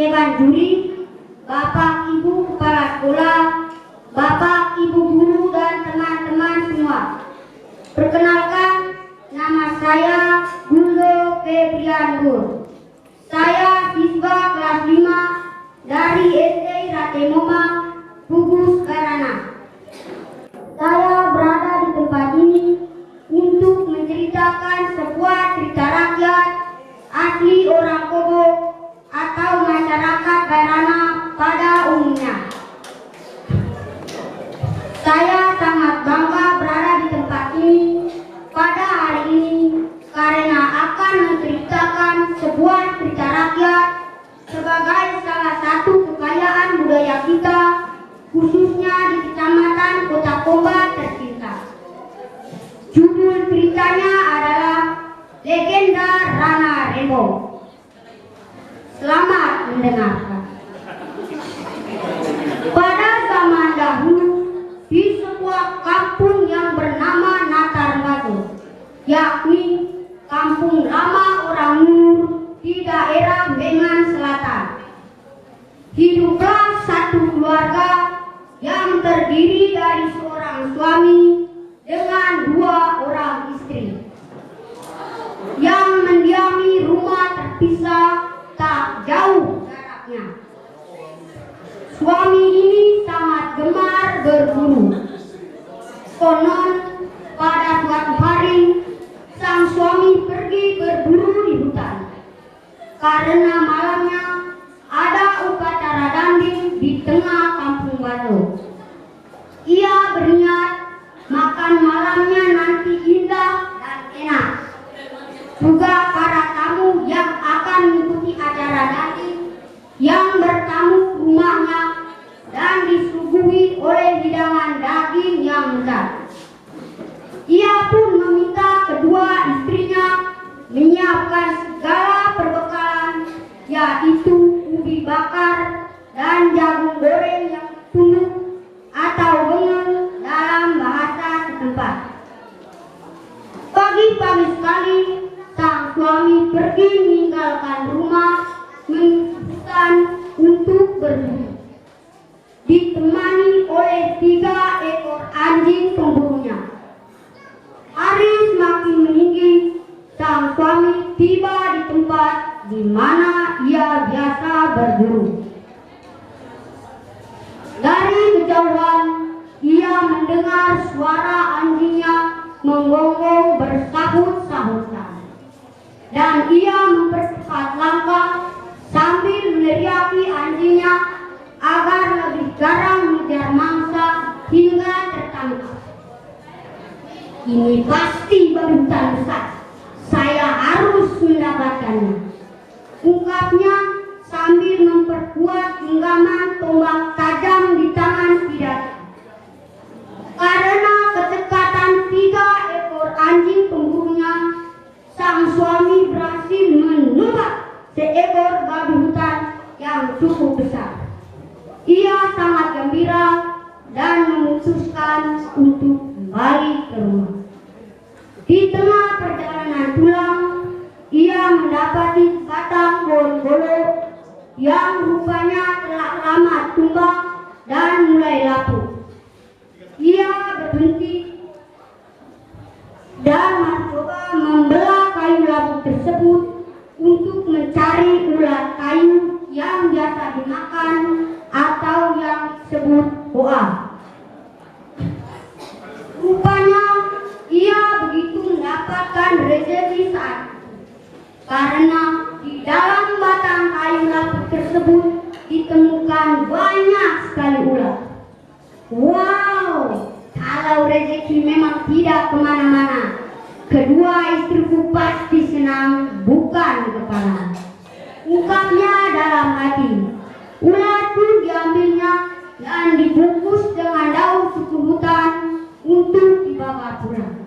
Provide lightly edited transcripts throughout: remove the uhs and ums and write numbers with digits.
dewan juri, Bapak Ibu Kepala Sekolah, Bapak Ibu Guru dan teman-teman semua. Perkenalkan, nama saya Gundo Febrian Gur. Saya siswa kelas 5 dari SD Ratemomang, Pugus Garana. Saya berada di tempat ini untuk menceritakan sebuah cerita rakyat asli orang Kobo atau masyarakat Garana pada umumnya. Saya sangat bangga berada di tempat ini pada hari ini karena akan menceritakan sebuah cerita rakyat sebagai salah satu kekayaan budaya kita, khususnya di Kecamatan Kota Komba tercinta. Judul ceritanya adalah Legenda Rana Rembo. Selamat mendengarkan. Pada zaman dahulu, di sebuah kampung yang bernama Natarbato, yakni kampung lama orang Nur di daerah Bengan Selatan, hiduplah satu keluarga yang terdiri dari seorang suami dengan 2 orang istri yang mendiami rumah terpisah tak jauh jaraknya. Suami ini sangat gemar berburu. Konon pada suatu hari sang suami pergi berburu di hutan. Karena malamnya ada upacara danding di tengah kampung Batu. Ia berniat makan malamnya nanti indah dan enak. Juga para tamu yang akan mengikuti acara danding yang bertamu rumahnya dan disuguhi oleh hidangan daging yang lezat. Ia pun meminta kedua istrinya menyiapkan segala perbekalan, yaitu ubi bakar dan jagung goreng yang tunuh atau bengel dalam bahasa setempat. Pagi-pagi sekali sang suami pergi meninggalkan rumah hutan untuk berburu, ditemani oleh 3 ekor anjing pemburunya. Hari semakin meninggi, sang suami tiba di tempat di mana ia biasa berburu. Dari kejauhan, ia mendengar suara anjingnya menggonggong bersahut-sahutan, dan ia mempercepat langkah sambil meneriaki anjingnya agar lebih garang mengejar mangsa hingga tertangkap. Ini pasti babi hutan besar. Saya harus mendapatkannya, ungkapnya sambil memperkuat genggaman tombak tajam di tangan Pidato. Karena ketekatan 3 ekor anjing pemburunya, sang suami berhasil menembak seekor babi hutan yang cukup besar. Ia sangat gembira dan memutuskan untuk kembali ke rumah. Di tengah perjalanan pulang, ia mendapati batang pohon golo yang rupanya telah lama tumbang dan mulai lapuk. Ia berhenti dan mencoba membelah kayu lapuk tersebut untuk mencari ulat kayu yang biasa dimakan atau yang disebut boa. Rupanya ia begitu mendapatkan rezeki saat itu, karena di dalam batang kayu lapuk tersebut ditemukan banyak sekali ulat. Wow, kalau rezeki memang tidak kemana-mana, kedua istriku pasti senang bukan kepala, ungkapnya dalam hati. Ulat pun diambilnya dan dibungkus dengan daun suku hutan untuk dibawa pulang.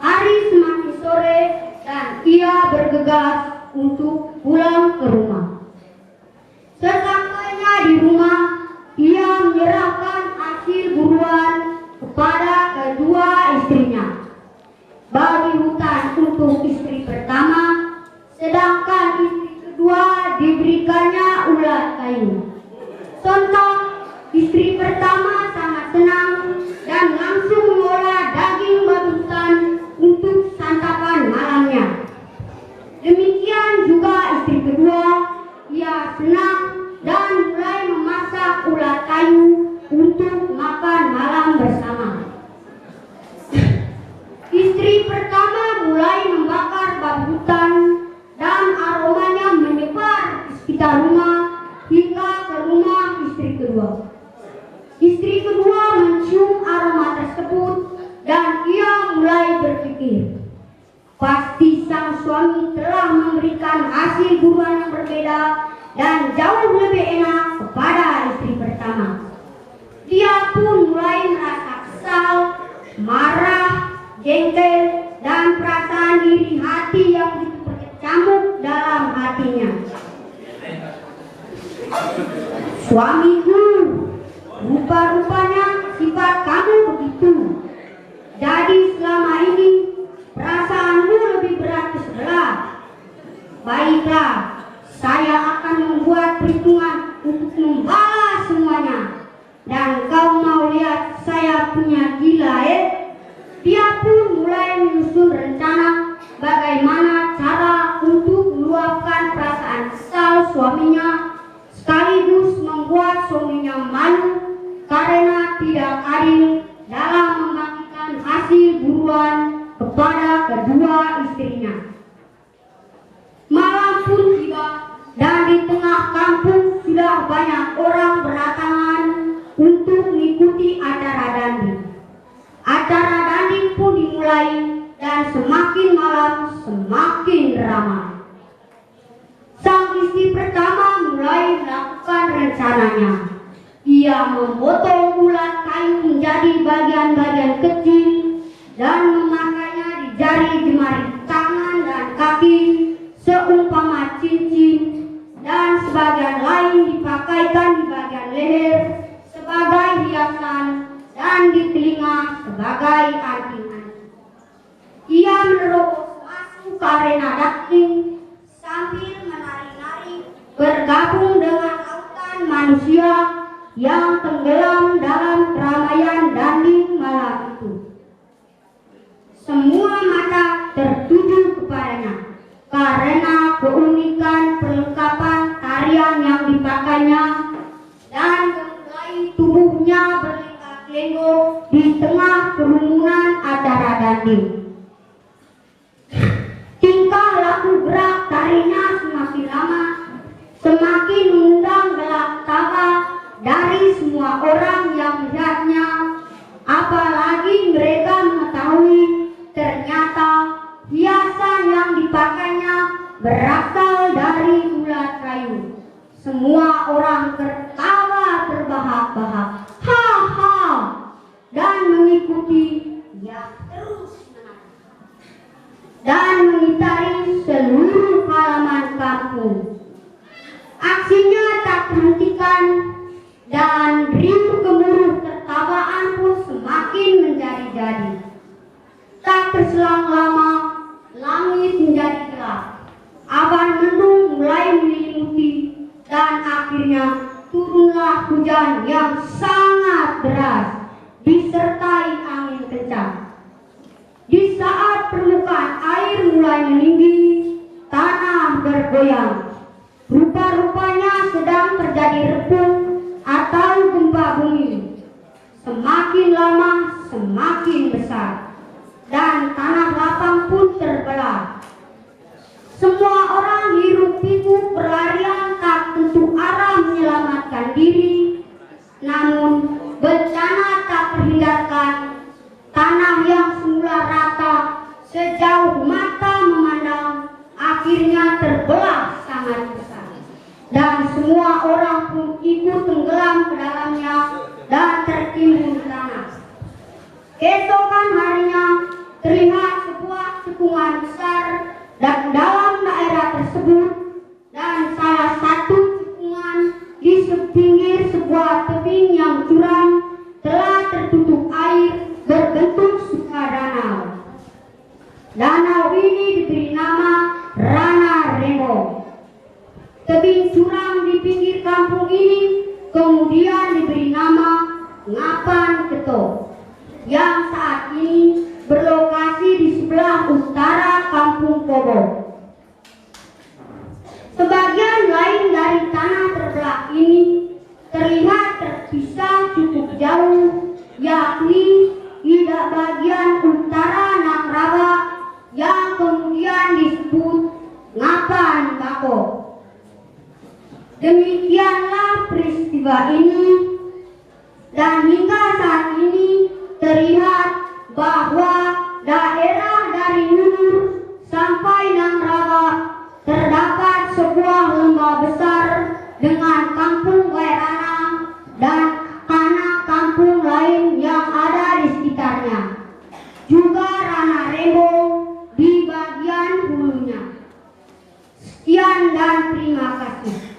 Hari semakin sore dan ia bergegas untuk pulang ke rumah. Sesampainya di rumah, ia menyerahkan hasil buruan kepada kedua istrinya. Babi hutan untuk istri pertama, sedangkan istri kedua diberikannya ulat hutan dan aromanya menyebar di sekitar rumah hingga ke rumah istri kedua. Istri kedua mencium aroma tersebut dan ia mulai berpikir, pasti sang suami telah memberikan hasil buruan yang berbeda dan jauh lebih enak kepada istri pertama. Dia pun mulai merasa kesal, marah, jengkel, dan perasaan iri hati yang berkecamuk dalam hatinya. Suamiku, rupa-rupanya sifat kamu begitu. Jadi selama ini perasaanmu lebih berat ke sebelah. Baiklah, saya akan membuat perhitungan untuk membalas semuanya. Dan kau mau lihat saya punya gila Dia pun mulai menyusun rencana bagaimana cara untuk meluapkan perasaan kesal suaminya, sekaligus membuat suaminya malu karena tidak adil dalam membagikan hasil buruan kepada kedua istrinya. Malam pun tiba dan di tengah kampung sudah banyak orang berdatangan untuk mengikuti acara danding. Acara danding pun dimulai dan semakin malam semakin ramai. Sang istri pertama mulai melakukan rencananya. Ia memotong ulat kayu menjadi bagian-bagian kecil dan memakainya di jari jemari tangan dan kaki seumpama cincin, dan sebagian lain dipakaikan di bagian leher sebagai hiasan dan di telinga sebagai anting-anting. Ia menerobos masuk ke arena danding sambil menari-nari bergabung dengan lautan manusia yang tenggelam dalam keramaian danding malam itu. Semua mata tertuju kepadanya karena keunikan perlengkapan tarian yang dipakainya dan gemulai tubuhnya berlenggak-lenggok di tengah kerumunan acara danding. Tingkah laku gerak tarinya semakin lama semakin mengundang gelak tawa dari semua orang yang melihatnya, apalagi mereka mengetahui ternyata hiasan yang dipakainya berasal dari ulat kayu. Semua orang tertawa terbahak-bahak, ha-ha, dan mengikuti dia terus menari dan mengitari seluruh halaman kampung. Aksinya tak terhentikan dan riuh gemuruh tertawaan pun semakin menjadi-jadi. Tak terselang lama, langit menjadi gelap. Awan mendung mulai menyelimuti dan akhirnya turunlah hujan yang sangat deras disertai angin kencang. Di saat permukaan air mulai meninggi, tanah bergoyang. Rupa-rupanya sedang terjadi rebung atau gempa bumi. Semakin lama semakin besar dan tanah lapang pun terbelah. Semua orang hiruk-pikuk berlarian tak tentu arah menyelamatkan diri. Namun bencana tak terhindarkan. Tanah yang semula rata sejauh mata memandang akhirnya terbelah sangat besar. Dan semua orang pun ikut tenggelam ke dalamnya dan tertimbun tanah. Keesokan harinya terlihat sebuah cekungan besar dan dalam daerah tersebut, dan salah satu cekungan di pinggir sebuah tebing yang curam telah tertutup air berbentuk suka danau. Danau ini diberi nama Rana Remo. Tebing curam di pinggir kampung ini kemudian diberi nama Ngapan Keto, yang saat ini berlokasi di sebelah utara Kampung Kobo. Sebagian lain dari tanah terbelah ini terlihat terpisah cukup jauh, yakni di bagian utara Nakrawa yang kemudian disebut Demikianlah peristiwa ini, dan hingga saat ini terlihat bahwa daerah dari Nunur sampai Nangrawa terdapat sebuah lembah besar dengan kampung Wairana dan kampung lain yang ada di sekitarnya. Juga Ranah Rembong di bagian hulunya. Sekian dan terima kasih.